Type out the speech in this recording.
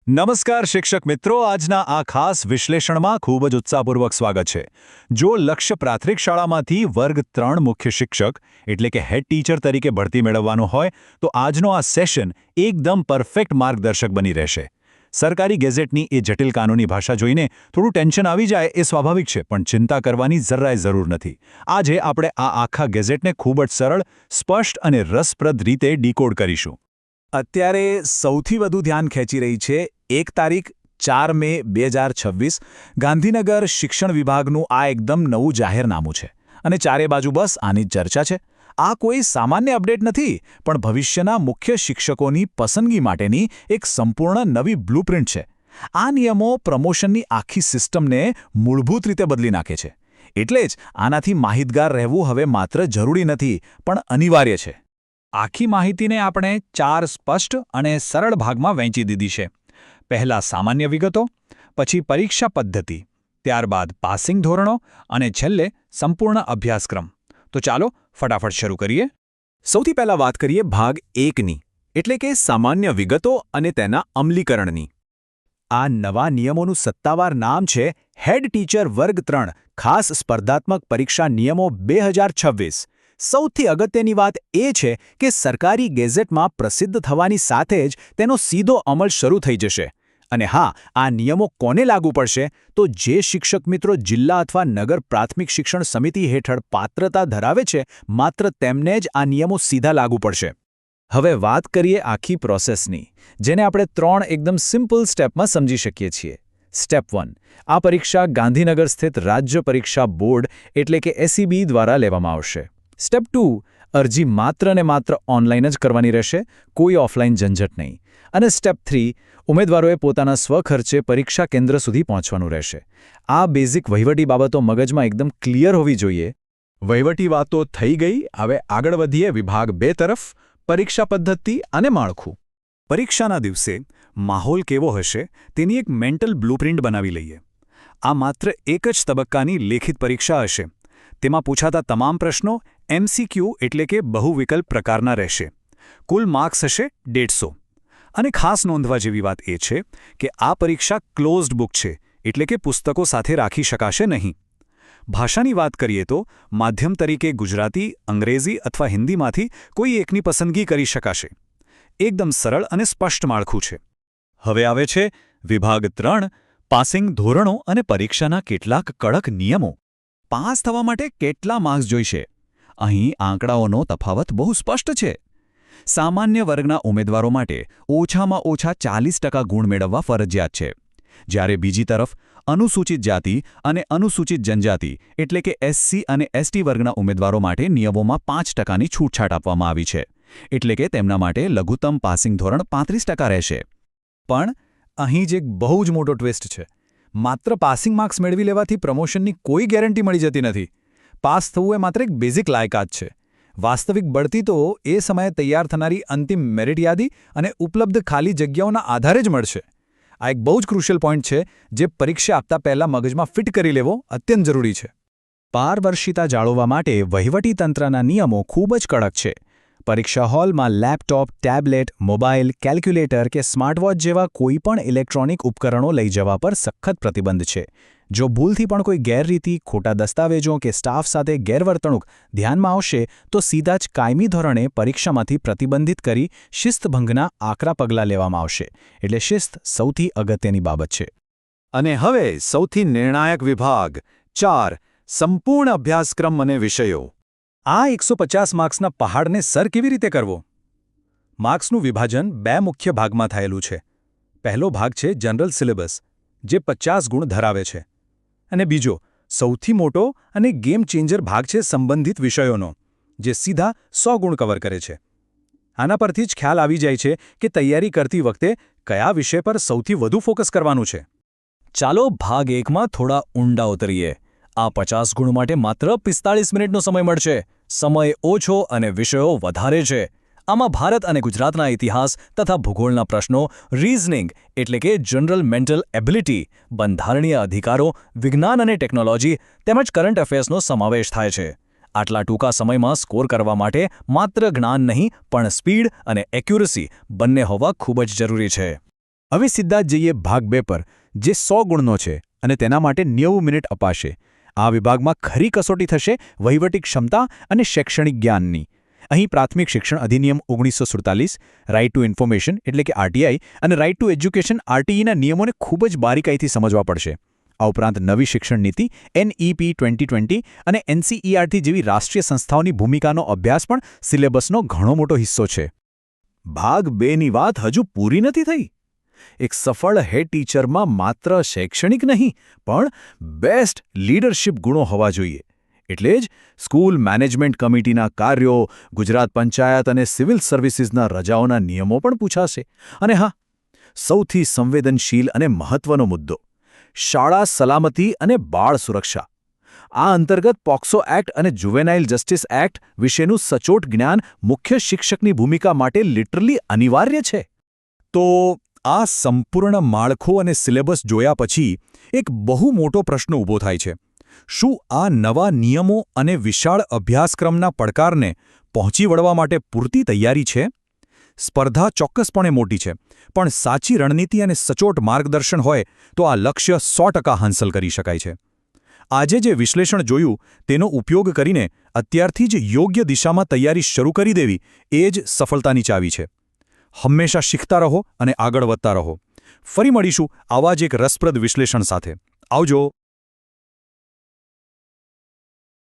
નમસ્કાર શિક્ષક મિત્રો, આજના આ ખાસ વિશ્લેષણમાં ખૂબ જ ઉત્સાહપૂર્વક સ્વાગત છે. જો લક્ષ્ય પ્રાથમિક શાળામાંથી વર્ગ 3 મુખ્ય શિક્ષક એટલે કે હેડ ટીચર તરીકે ભરતી મેળવવાનો હોય તો આજનો આ સેશન એકદમ પરફેક્ટ માર્ગદર્શક બની રહેશે. સરકારી ગેઝેટની એ જટિલ કાનૂની ભાષા જોઈને થોડું ટેન્શન આવી જાય એ સ્વાભાવિક છે, પણ ચિંતા કરવાની જરાય જરૂર નથી. આજે આપણે આ આખા ગેઝેટને ખૂબ જ સરળ, સ્પષ્ટ અને રસપ્રદ રીતે ડીકોડ કરીશું. અત્યારે સૌથી વધુ ધ્યાન ખેંચી રહી છે 1 તારીખ 4 મે 2026 ગાંધીનગર શિક્ષણ વિભાગનું આ એકદમ નવું જાહેરનામું છે અને ચારે બાજુ બસ આની જ ચર્ચા છે. આ કોઈ સામાન્ય અપડેટ નથી, પણ ભવિષ્યના મુખ્ય શિક્ષકોની પસંદગી માટેની એક સંપૂર્ણ નવી બ્લુપ્રિન્ટ છે. આ નિયમો પ્રમોશનની આખી સિસ્ટમને મૂળભૂત રીતે બદલી નાખે છે. એટલે જ આનાથી માહિતગાર રહેવું હવે માત્ર જરૂરી નથી, પણ અનિવાર્ય છે. આખી માહિતીને આપણે 4 સ્પષ્ટ અને સરળ ભાગમાં વહેંચી દીધી છે. પહેલા સામાન્ય વિગતો, પછી પરીક્ષા પદ્ધતિ, ત્યારબાદ પાસિંગ ધોરણો અને છેલ્લે સંપૂર્ણ અભ્યાસક્રમ. તો ચાલો ફટાફટ શરૂ કરીએ. સૌથી પહેલા વાત કરીએ ભાગ 1ની, એટલે કે સામાન્ય વિગતો અને તેના અમલીકરણની. આ નવા નિયમોનું સત્તાવાર નામ છે હેડ ટીચર વર્ગ 3 ખાસ સ્પર્ધાત્મક પરીક્ષા નિયમો 2026. સૌથી અગત્યની વાત એ છે કે સરકારી ગેઝેટમાં પ્રસિદ્ધ થવાની સાથે જ તેનો સીધો અમલ શરૂ થઈ જશે. અને હા, આ નિયમો કોને લાગુ પડશે? તો જે શિક્ષક મિત્રો જિલ્લા અથવા નગર પ્રાથમિક શિક્ષણ સમિતિ હેઠળ પાત્રતા ધરાવે છે, માત્ર તેમને જ આ નિયમો સીધા લાગુ પડશે. હવે વાત કરીએ આખી પ્રોસેસની, જેને આપણે 3 એકદમ સિમ્પલ સ્ટેપમાં સમજી શકીએ છીએ. સ્ટેપ 1. આ પરીક્ષા ગાંધીનગર સ્થિત રાજ્ય પરીક્ષા બોર્ડ એટલે કે SEB દ્વારા લેવામાં આવશે. સ્ટેપ 2. અરજી માત્ર ને માત્ર ઓનલાઈન જ કરવાની રહેશે, કોઈ ઓફલાઈન ઝંઝટ નહીં. અને સ્ટેપ 3. ઉમેદવારોએ પોતાના સ્વખર્ચે પરીક્ષા કેન્દ્ર સુધી પહોંચવાનું રહેશે. આ બેઝિક વહીવટી બાબતો મગજમાં એકદમ ક્લિયર હોવી જોઈએ. વહીવટી વાતો થઈ ગઈ, હવે આગળ વધીએ વિભાગ 2 તરફ, પરીક્ષા પદ્ધતિ અને માળખું. પરીક્ષાના દિવસે માહોલ કેવો હશે તેની એક મેન્ટલ બ્લુપ્રિન્ટ બનાવી લઈએ. આ માત્ર એક જ તબક્કાની લેખિત પરીક્ષા હશે. તેમાં પૂછાતા તમામ પ્રશ્નો MCQ એટલે કે બહુવિકલ્પ પ્રકારના રહેશે. કુલ માર્ક્સ હશે 150. અને ખાસ નોંધવા જેવી વાત એ છે કે આ પરીક્ષા ક્લોઝડ બુક છે, એટલે કે પુસ્તકો સાથે રાખી શકાશે નહીં. ભાષાની વાત કરીએ તો માધ્યમ તરીકે ગુજરાતી, અંગ્રેજી અથવા હિન્દીમાંથી કોઈ એકની પસંદગી કરી શકાશે. એકદમ સરળ અને સ્પષ્ટ માળખું છે. હવે આવે છે વિભાગ 3, પાસિંગ ધોરણો અને પરીક્ષાના કેટલાક કડક નિયમો. પાસ થવા માટે કેટલા માર્ક્સ જોઈશે? અહીં આંકડાઓનો તફાવત બહુ સ્પષ્ટ છે. સામાન્ય વર્ગના ઉમેદવારો માટે ઓછામાં ઓછા 40% ગુણ મેળવવા ફરજિયાત છે. જ્યારે બીજી તરફ અનુસૂચિત જાતિ અને અનુસૂચિત જનજાતિ એટલે કે SC અને ST વર્ગના ઉમેદવારો માટે નિયમોમાં 5%ની છૂટછાટ આપવામાં આવી છે. એટલે કે તેમના માટે લઘુત્તમ પાસિંગ ધોરણ 35% રહેશે. પણ અહીં જ એક બહુ જ મોટો ટ્વિસ્ટ છે. માત્ર પાસિંગ માર્ક્સ મેળવી લેવાથી પ્રમોશનની કોઈ ગેરંટી મળી જતી નથી. પાસ થવું એ માત્ર એક બેઝિક લાયકાત છે. વાસ્તવિક બઢતી તો એ સમયે તૈયાર થનારી અંતિમ મેરિટ યાદી અને ઉપલબ્ધ ખાલી જગ્યાઓના આધારે જ મળશે. આ એક બહુ જ ક્રુશિયલ પોઈન્ટ છે, જે પરીક્ષા આપતા પહેલાં મગજમાં ફિટ કરી લેવો અત્યંત જરૂરી છે. પારદર્શિતા જાળવવા માટે વહીવટીતંત્રના નિયમો ખૂબ જ કડક છે. પરીક્ષા હોલમાં લેપટોપ, ટેબ્લેટ, મોબાઈલ, કેલ્ક્યુલેટર કે સ્માર્ટવોચ જેવા કોઈપણ ઇલેક્ટ્રોનિક ઉપકરણો લઈ જવા પર સખત પ્રતિબંધ છે. જો ભૂલથી પણ કોઈ ગેરરીતિ, ખોટા દસ્તાવેજો કે સ્ટાફ સાથે ગેરવર્તણૂક ધ્યાનમાં આવશે તો સીધા જ કાયમી ધોરણે પરીક્ષામાંથી પ્રતિબંધિત કરી શિસ્તભંગના આકરા પગલાં લેવામાં આવશે. એટલે શિસ્ત સૌથી અગત્યની બાબત છે. અને હવે સૌથી નિર્ણાયક વિભાગ 4, સંપૂર્ણ અભ્યાસક્રમ અને વિષયો. આ 150 માર્ક્સના પહાડને સર કેવી રીતે કરવો? માર્ક્સનું વિભાજન 2 મુખ્ય ભાગમાં થયેલું છે. પહેલો ભાગ છે જનરલ સિલેબસ, જે 50 ગુણ ધરાવે છે. અને બીજો, સૌથી મોટો અને ગેમ ચેન્જર ભાગ છે સંબંધિત વિષયોનો, જે સીધા 100 ગુણ કવર કરે છે. આના પરથી જ ખ્યાલ આવી જાય છે કે તૈયારી કરતી વખતે કયા વિષય પર સૌથી વધુ ફોકસ કરવાનું છે. ચાલો ભાગ 1માં થોડા ઊંડા ઉતરીએ. આ 50 ગુણ માટે માત્ર 45 મિનિટનો સમય મળશે. સમય ઓછો અને વિષયો વધારે છે. આમાં ભારત અને ગુજરાતના ઇતિહાસ તથા ભૂગોળના પ્રશ્નો, રીઝનિંગ એટલે કે જનરલ મેન્ટલ એબિલિટી, બંધારણીય અધિકારો, વિજ્ઞાન અને ટેકનોલોજી તેમજ કરંટ અફેર્સનો સમાવેશ થાય છે. આટલા ટૂંકા સમયમાં સ્કોર કરવા માટે માત્ર જ્ઞાન નહીં, પણ સ્પીડ અને એક્યુરસી બંને હોવા ખૂબ જ જરૂરી છે. હવે સીધા જ જઈએ ભાગ 2 પર, જે 100 ગુણનો છે અને તેના માટે 90 મિનિટ અપાશે. આ વિભાગમાં ખરી કસોટી થશે વહીવટી ક્ષમતા અને શૈક્ષણિક જ્ઞાનની. અહીં પ્રાથમિક શિક્ષણ અધિનિયમ 1947, રાઇટ ટુ ઇન્ફોર્મેશન એટલે કે આરટીઆઈ અને રાઇટ ટુ એજ્યુકેશન આરટીઈના નિયમોને ખૂબ જ બારીકાઈથી સમજવા પડશે. આ ઉપરાંત નવી શિક્ષણ નીતિ NEP 2020 અને NCERT જેવી રાષ્ટ્રીય સંસ્થાઓની ભૂમિકાનો અભ્યાસ પણ સિલેબસનો ઘણો મોટો હિસ્સો છે. ભાગ 2ની વાત હજુ પૂરી નથી થઈ. એક સફળ હેડ ટીચરમાં માત્ર શૈક્ષણિક નહીં પણ બેસ્ટ લીડરશિપ ગુણો હોવા જોઈએ. એટલે જ સ્કૂલ મેનેજમેન્ટ કમિટીના કાર્યો, ગુજરાત પંચાયત અને સિવિલ સર્વિસીસના રજાઓના નિયમો પણ પૂછાશે. અને હા, સૌથી સંવેદનશીલ અને મહત્વનો મુદ્દો શાળા સલામતી અને બાળ સુરક્ષા. આ અંતર્ગત પોક્સો એક્ટ અને જુવેનાઇલ જસ્ટિસ એક્ટ વિશેનું સચોટ જ્ઞાન મુખ્ય શિક્ષકની ભૂમિકા માટે લિટરલી અનિવાર્ય છે. તો આ સંપૂર્ણ માળખું અને સિલેબસ જોયા પછી એક બહુ મોટો પ્રશ્ન ઊભો થાય છે. શું આ નવા નિયમો અને વિશાળ અભ્યાસક્રમના પડકારને પહોંચી વળવા માટે પૂરતી તૈયારી છે? સ્પર્ધા ચોક્કસપણે મોટી છે, પણ સાચી રણનીતિ અને સચોટ માર્ગદર્શન હોય તો આ લક્ષ્ય 100% હાંસલ કરી શકાય છે. આજે જે વિશ્લેષણ જોયું તેનો ઉપયોગ કરીને અત્યારથી જ યોગ્ય દિશામાં તૈયારી શરૂ કરી દેવી એ જ સફળતાની ચાવી છે. હંમેશા શીખતા રહો અને આગળ વધતા રહો. ફરી મળીશું આવા જ એક રસપ્રદ વિશ્લેષણ સાથે. આવજો.